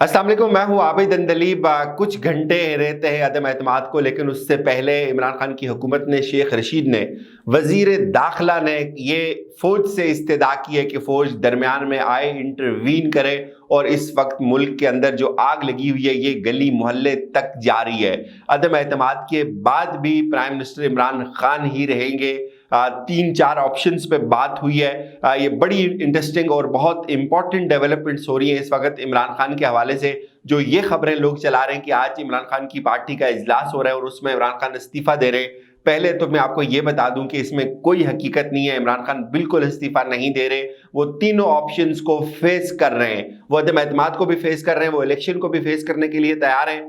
अस्सलाम वालेकुम, मैं हूँ आबिद अंदलीब। कुछ घंटे रहते हैं अदम एतमाद को, लेकिन उससे पहले इमरान खान की हुकूमत ने, शेख रशीद ने, वजीर दाखिला ने ये फौज से इस्तदा की है कि फौज दरमियान में आए, इंटरवीन करे। और इस वक्त मुल्क के अंदर जो आग लगी हुई है ये गली मोहल्ले तक जारी है। अदम एतमाद के बाद भी प्राइम मिनिस्टर इमरान खान ही रहेंगे। 3-4 ऑप्शंस पे बात हुई है। ये बड़ी इंटरेस्टिंग और बहुत इंपॉर्टेंट डेवलपमेंट्स हो रही हैं इस वक्त इमरान खान के हवाले से। जो ये खबरें लोग चला रहे हैं कि आज इमरान खान की पार्टी का इजलास हो रहा है और उसमें इमरान खान इस्तीफा दे रहे हैं। पहले तो मैं आपको ये बता दूं कि इसमें कोई हकीकत नहीं है। इमरान खान बिल्कुल इस्तीफा नहीं दे रहे। वो तीनों ऑप्शंस को फेस कर रहे हैं। वो अदम एतमाद को भी फेस कर रहे हैं, वो इलेक्शन को भी फेस करने के लिए तैयार हैं।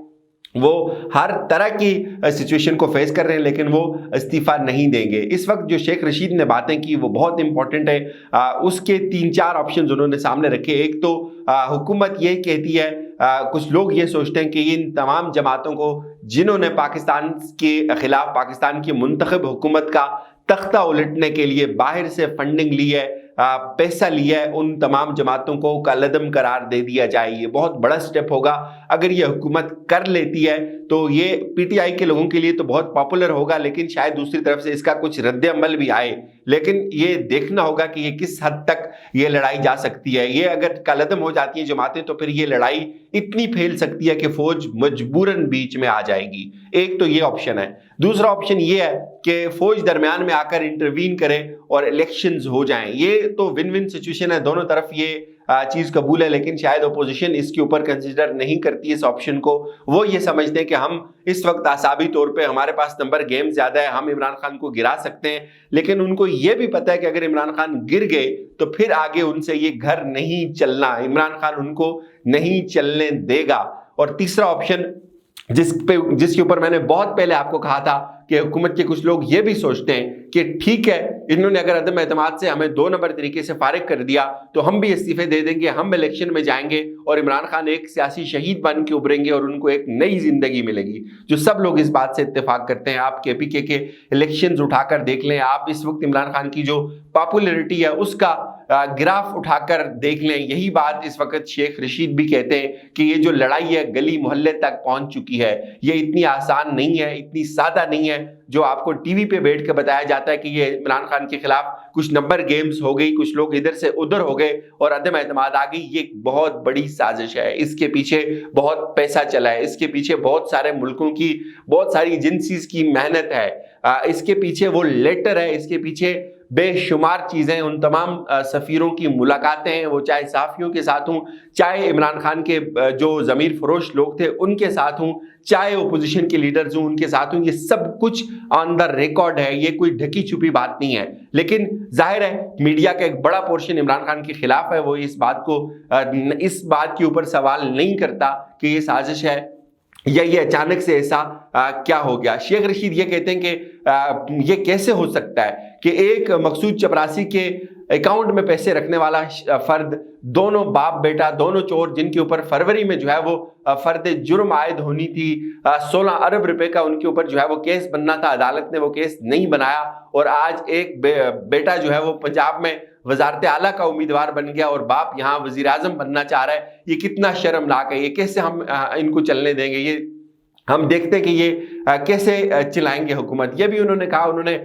वो हर तरह की सिचुएशन को फेस कर रहे हैं, लेकिन वो इस्तीफा नहीं देंगे। इस वक्त जो शेख रशीद ने बातें की वो बहुत इंपॉर्टेंट है। उसके 3-4 ऑप्शन उन्होंने सामने रखे। एक तो हुकूमत ये कहती है, कुछ लोग ये सोचते हैं कि इन तमाम जमातों को जिन्होंने पाकिस्तान के खिलाफ पाकिस्तान की मुंतखब हुकूमत का तख्ता उलटने के लिए बाहर से फंडिंग ली है, पैसा लिया है, उन तमाम जमातों को कलअदम करार दे दिया जाए। ये बहुत बड़ा स्टेप होगा। अगर ये हुकूमत कर लेती है तो ये पीटीआई के लोगों के लिए तो बहुत पॉपुलर होगा, लेकिन शायद दूसरी तरफ से इसका कुछ रद्द-ए-अमल भी आए। लेकिन ये देखना होगा कि ये किस हद तक ये लड़ाई जा सकती है। ये अगर कलअदम हो जाती है जमातें तो फिर ये लड़ाई इतनी फैल सकती है कि फौज मजबूरन बीच में आ जाएगी। एक तो ये ऑप्शन है। दूसरा ऑप्शन ये है कि फौज दरमियान में आकर इंटरवीन करे और इलेक्शंस हो जाएं। ये तो विन विन सिचुएशन है, दोनों तरफ ये चीज कबूल है, लेकिन शायद अपोजिशन इसके ऊपर कंसिडर नहीं करती इस ऑप्शन को। वो ये समझते हैं कि हम इस वक्त आसाबी तौर पे हमारे पास नंबर गेम ज्यादा है, हम इमरान खान को गिरा सकते हैं। लेकिन उनको ये भी पता है कि अगर इमरान खान गिर गए तो फिर आगे उनसे ये घर नहीं चलना, इमरान खान उनको नहीं चलने देगा। और तीसरा ऑप्शन जिसके ऊपर मैंने बहुत पहले आपको कहा था कि हुकूमत के कुछ लोग ये भी सोचते हैं कि ठीक है, इन्होंने अगर अदम एतमाद से हमें 2 नंबर तरीके से फारिग कर दिया तो हम भी इस्तीफे दे देंगे, हम इलेक्शन में जाएंगे और इमरान खान एक सियासी शहीद बन के उभरेंगे और उनको एक नई जिंदगी मिलेगी। जो सब लोग इस बात से इत्तेफाक करते हैं। आप केपीके के इलेक्शंस उठाकर देख लें, आप इस वक्त इमरान खान की जो पॉपुलैरिटी है उसका ग्राफ उठाकर देख लें। यही बात इस वक्त शेख रशीद भी कहते हैं कि ये जो लड़ाई है गली मोहल्ले तक पहुंच चुकी है। ये इतनी आसान नहीं है, इतनी सादा नहीं है जो आपको टीवी पे बैठ के बताया जाता है कि ये इमरान खान के खिलाफ कुछ नंबर गेम्स हो गई, कुछ लोग इधर से उधर हो गए और अदम एतमाद आ गई। ये बहुत बड़ी साजिश है। इसके पीछे बहुत पैसा चला है, इसके पीछे बहुत सारे मुल्कों की, बहुत सारी एजेंसीज की मेहनत है, इसके पीछे वो लेटर है, इसके पीछे बेशुमार चीजें, उन तमाम सफीरों की मुलाकातें हैं, वो चाहे सहाफियों के साथ हों, चाहे इमरान खान के जो ज़मीर फरोश लोग थे उनके साथ हों, चाहे ओपोजिशन के लीडर्स हों उनके साथ हों। ये सब कुछ ऑन द रिकॉर्ड है, ये कोई ढकी छुपी बात नहीं है। लेकिन जाहिर है मीडिया का एक बड़ा पोर्शन इमरान खान के खिलाफ है। वो इस बात के ऊपर सवाल नहीं करता कि ये साजिश है या ये अचानक से ऐसा क्या हो गया। शेख रशीद ये कहते हैं कि ये कैसे हो सकता है कि एक मकसूद चपरासी के अकाउंट में पैसे रखने वाला फर्द, दोनों बाप बेटा, दोनों चोर, जिनके ऊपर फरवरी में जो है वो फर्द जुर्म आयद होनी थी, 16 अरब रुपए का उनके ऊपर जो है वो केस बनना था, अदालत ने वो केस नहीं बनाया और आज एक बेटा जो है वो पंजाब में वजारत आला का उम्मीदवार बन गया और बाप यहाँ वजीर आजम बनना चाह रहा है। ये कितना शर्मनाक है। ये कैसे हम इनको चलने देंगे? ये हम देखते हैं कि ये कैसे चिल्लाएंगे हुकूमत। ये भी उन्होंने कहा, उन्होंने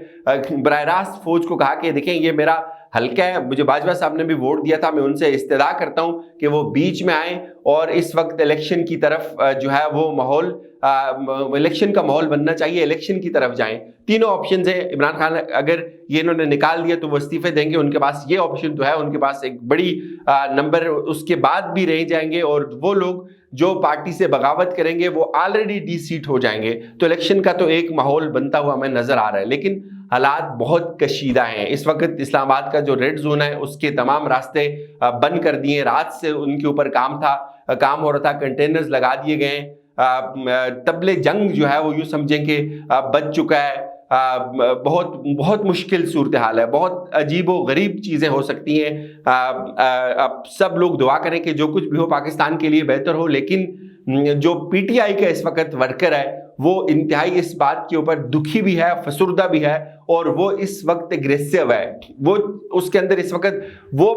बराह रास्त फौज को कहा कि देखें ये मेरा हल्का है, मुझे बाजवा साहब ने भी वोट दिया था, मैं उनसे इस्तदा करता हूं कि वो बीच में आए और इस वक्त इलेक्शन की तरफ जो है वो माहौल, इलेक्शन का माहौल बनना चाहिए, इलेक्शन की तरफ जाएं। तीनों ऑप्शन है। इमरान खान अगर ये इन्होंने निकाल दिया तो वो इस्तीफे देंगे, उनके पास ये ऑप्शन तो है, उनके पास एक बड़ी नंबर उसके बाद भी रह जाएंगे और वो लोग जो पार्टी से बगावत करेंगे वो ऑलरेडी डी सीट हो जाएंगे। तो इलेक्शन का तो एक माहौल बनता हुआ हमें नजर आ रहा है, लेकिन हालात बहुत कशीदा हैं। इस वक्त इस्लामाबाद का जो रेड जोन है उसके तमाम रास्ते बंद कर दिए। रात से उनके ऊपर काम हो रहा था, कंटेनर्स लगा दिए गए। तबले जंग जो है वो यूँ समझें कि बच चुका है। बहुत बहुत मुश्किल सूरत हाल है, बहुत अजीब व गरीब चीज़ें हो सकती हैं। अब सब लोग दुआ करें कि जो कुछ भी हो पाकिस्तान के लिए बेहतर हो, लेकिन जो पीटीआई का इस वक्त वर्कर है وہ انتہائی اس بات کے اوپر دکھی بھی ہے، فسردہ بھی ہے، اور وہ اس وقت اگریسو ہے. وہ اس کے اندر اس وقت وہ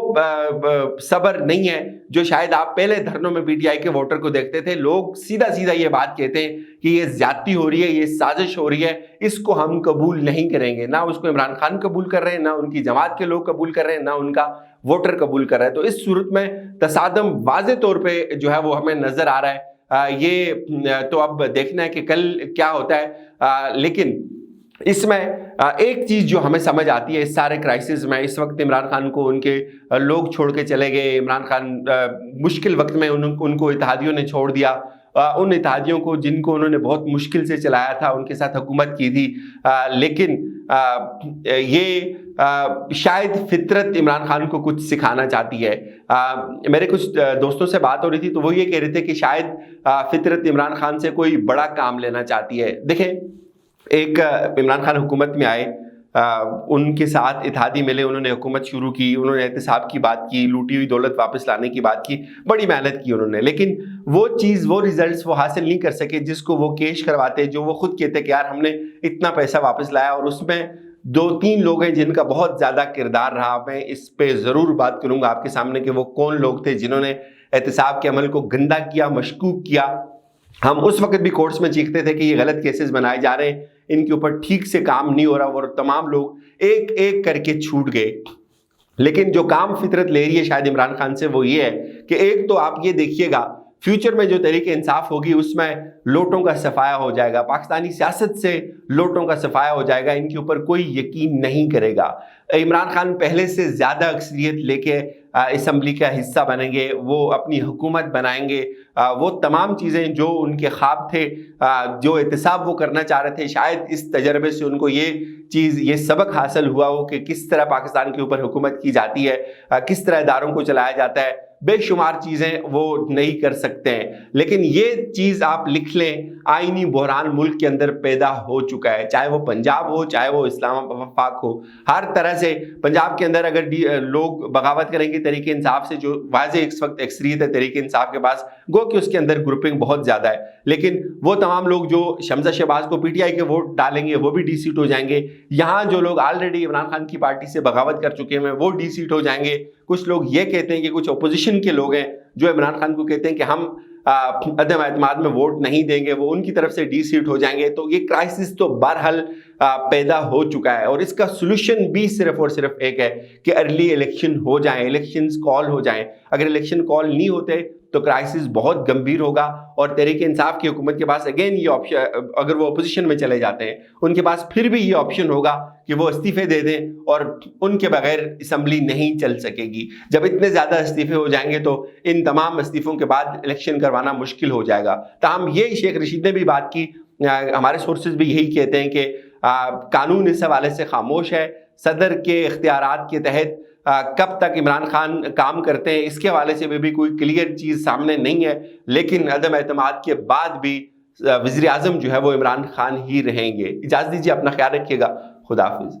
صبر نہیں ہے جو شاید آپ پہلے دھرنوں میں پی ٹی آئی کے ووٹر کو دیکھتے تھے. لوگ سیدھا سیدھا یہ بات کہتے ہیں کہ یہ زیادتی ہو رہی ہے، یہ سازش ہو رہی ہے، اس کو ہم قبول نہیں کریں گے. نہ اس کو عمران خان قبول کر رہے ہیں، نہ ان کی جماعت کے لوگ قبول کر رہے ہیں، نہ ان کا ووٹر قبول کر رہا ہے. تو اس صورت میں تصادم واضح طور پہ جو ہے وہ ہمیں نظر آ رہا ہے. یہ تو اب دیکھنا ہے کہ کل کیا ہوتا ہے. لیکن اس میں ایک چیز جو ہمیں سمجھ آتی ہے اس سارے کرائسس میں، اس وقت عمران خان کو ان کے لوگ چھوڑ کے چلے گئے. عمران خان مشکل وقت میں ان کو اتحادیوں نے چھوڑ دیا. ان اتحادیوں کو جن کو انہوں نے بہت مشکل سے چلایا تھا، ان کے ساتھ حکومت کی تھی. لیکن یہ شاید فطرت عمران خان کو کچھ سکھانا چاہتی ہے. میرے کچھ دوستوں سے بات ہو رہی تھی تو وہ یہ کہہ رہے تھے کہ شاید فطرت عمران خان سے کوئی بڑا کام لینا چاہتی ہے. دیکھیں، ایک عمران خان حکومت میں آئے، ان کے ساتھ اتحادی ملے، انہوں نے حکومت شروع کی، انہوں نے احتساب کی بات کی، لوٹی ہوئی دولت واپس لانے کی بات کی، بڑی محنت کی انہوں نے. لیکن وہ چیز، وہ ریزلٹس وہ حاصل نہیں کر سکے جس کو وہ کیش کرواتے، جو وہ خود کہتے کہ یار ہم نے اتنا پیسہ واپس لایا. اور اس میں 2-3 لوگ ہیں جن کا بہت زیادہ کردار رہا. میں اس پہ ضرور بات کروں گا آپ کے سامنے کہ وہ کون لوگ تھے جنہوں نے احتساب کے عمل کو گندا کیا، مشکوک کیا. ہم اس وقت بھی کورٹس میں چیختے تھے کہ یہ غلط کیسز بنائے جا رہے ہیں، ان کے اوپر ٹھیک سے کام نہیں ہو رہا، اور تمام لوگ ایک ایک کر کے چھوٹ گئے. لیکن جو کام فطرت لے رہی ہے شاید عمران خان سے وہ یہ ہے کہ ایک تو آپ یہ دیکھیے گا فیوچر میں جو تحریک انصاف ہوگی اس میں لوٹوں کا صفایا ہو جائے گا. پاکستانی سیاست سے لوٹوں کا صفایا ہو جائے گا، ان کے اوپر کوئی یقین نہیں کرے گا. عمران خان پہلے سے زیادہ اکثریت لے کے اسمبلی کا حصہ بنیں گے، وہ اپنی حکومت بنائیں گے. وہ تمام چیزیں جو ان کے خواب تھے، جو احتساب وہ کرنا چاہ رہے تھے، شاید اس تجربے سے ان کو یہ سبق حاصل ہوا ہو کہ کس طرح پاکستان کے اوپر حکومت کی جاتی ہے، کس طرح اداروں کو چلایا جاتا ہے. بے شمار چیزیں وہ نہیں کر سکتے ہیں. لیکن یہ چیز آپ لکھ لیں، آئینی بحران ملک کے اندر پیدا ہو چکا ہے، چاہے وہ پنجاب ہو، چاہے وہ اسلام آباد ہو. ہر طرح سے پنجاب کے اندر اگر لوگ بغاوت کریں گے تحریک انصاف سے، جو واضح اس وقت اکثریت ہے تحریک انصاف کے پاس، گو کہ اس کے اندر گروپنگ بہت زیادہ ہے. لیکن وہ تمام لوگ جو شمزہ شہباز کو پی ٹی آئی کے ووٹ ڈالیں گے وہ بھی ڈی سیٹ ہو جائیں گے. یہاں جو لوگ آلریڈی عمران خان کی پارٹی سے بغاوت کر چکے ہیں وہ ڈی سیٹ ہو جائیں گے. کچھ لوگ یہ کہتے ہیں کہ کچھ اپوزیشن کے لوگ ہیں جو عمران خان کو کہتے ہیں کہ ہم عدم اعتماد میں ووٹ نہیں دیں گے، وہ ان کی طرف سے ڈی سیٹ ہو جائیں گے. تو یہ کرائسس تو بہرحال پیدا ہو چکا ہے، اور اس کا سولوشن بھی صرف اور صرف ایک ہے کہ ارلی الیکشن ہو جائیں، الیکشنز کال ہو جائیں. اگر الیکشن کال نہیں ہوتے تو کرائسس بہت گمبھیر ہوگا. اور تحریک انصاف کی حکومت کے پاس اگین یہ آپشن، اگر وہ اپوزیشن میں چلے جاتے ہیں ان کے پاس پھر بھی یہ آپشن ہوگا کہ وہ استعفے دے دیں، اور ان کے بغیر اسمبلی نہیں چل سکے گی. جب اتنے زیادہ استعفے ہو جائیں گے تو ان تمام استعفوں کے بعد الیکشن کروانا مشکل ہو جائے گا. تاہم یہ شیخ رشید نے بھی بات کی، ہمارے سورسز بھی یہی کہتے ہیں کہ قانون اس حوالے سے خاموش ہے. صدر کے اختیارات کے تحت کب تک عمران خان کام کرتے ہیں اس کے حوالے سے بھی کوئی کلیئر چیز سامنے نہیں ہے. لیکن عدم اعتماد کے بعد بھی وزیر اعظم جو ہے وہ عمران خان ہی رہیں گے. اجازت دیجیے، اپنا خیال رکھیے گا. خدا حافظ.